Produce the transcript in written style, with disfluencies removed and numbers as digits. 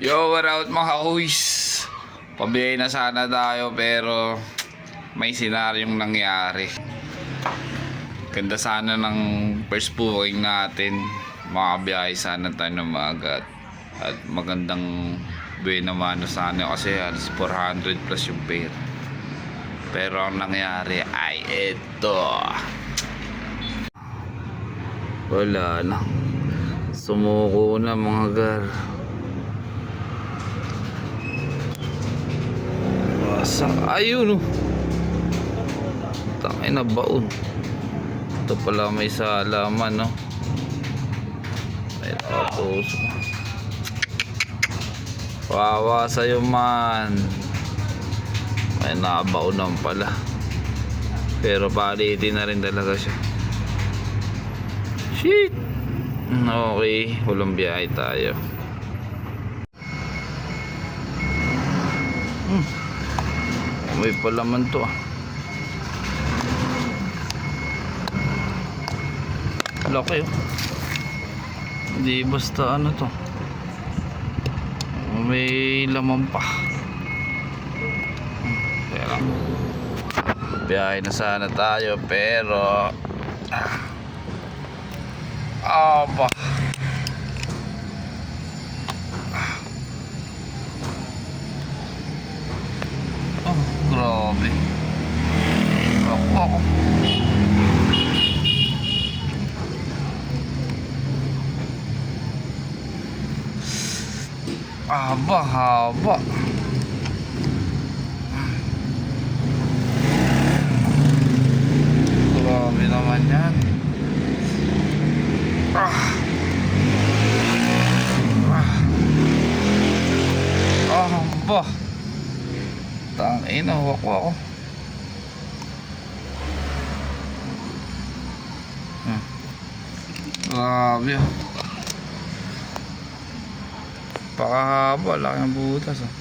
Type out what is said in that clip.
Yo, what out mga kuys? Pabiyay na sana tayo pero may senaryong nangyari. Ganda sana ng first booking natin. Makabiyahe sana tayo ng maaga at magandang buena mano sana kasi halos 400 plus yung fare. Pero ang nangyari ay ito. Wala na. Sumuko na mga gar. Ayun oh. Tangay na baon. Ito pala may salaman no. May tapos. Wawa sa'yo man. May nabaonan pala. Pero palitin na rin talaga siya. Shit. Okay, walang biyahe tayo. May palaman to ah. Laki oh. Hindi basta ano to. May laman pa. Kaya lang. Biyahe na sana tayo pero aba. Oh, grabe. Ako. Haba. Grabe naman yan. Haba. Tangina, wako. Grabe. Pakahaba, laki ng butas ah.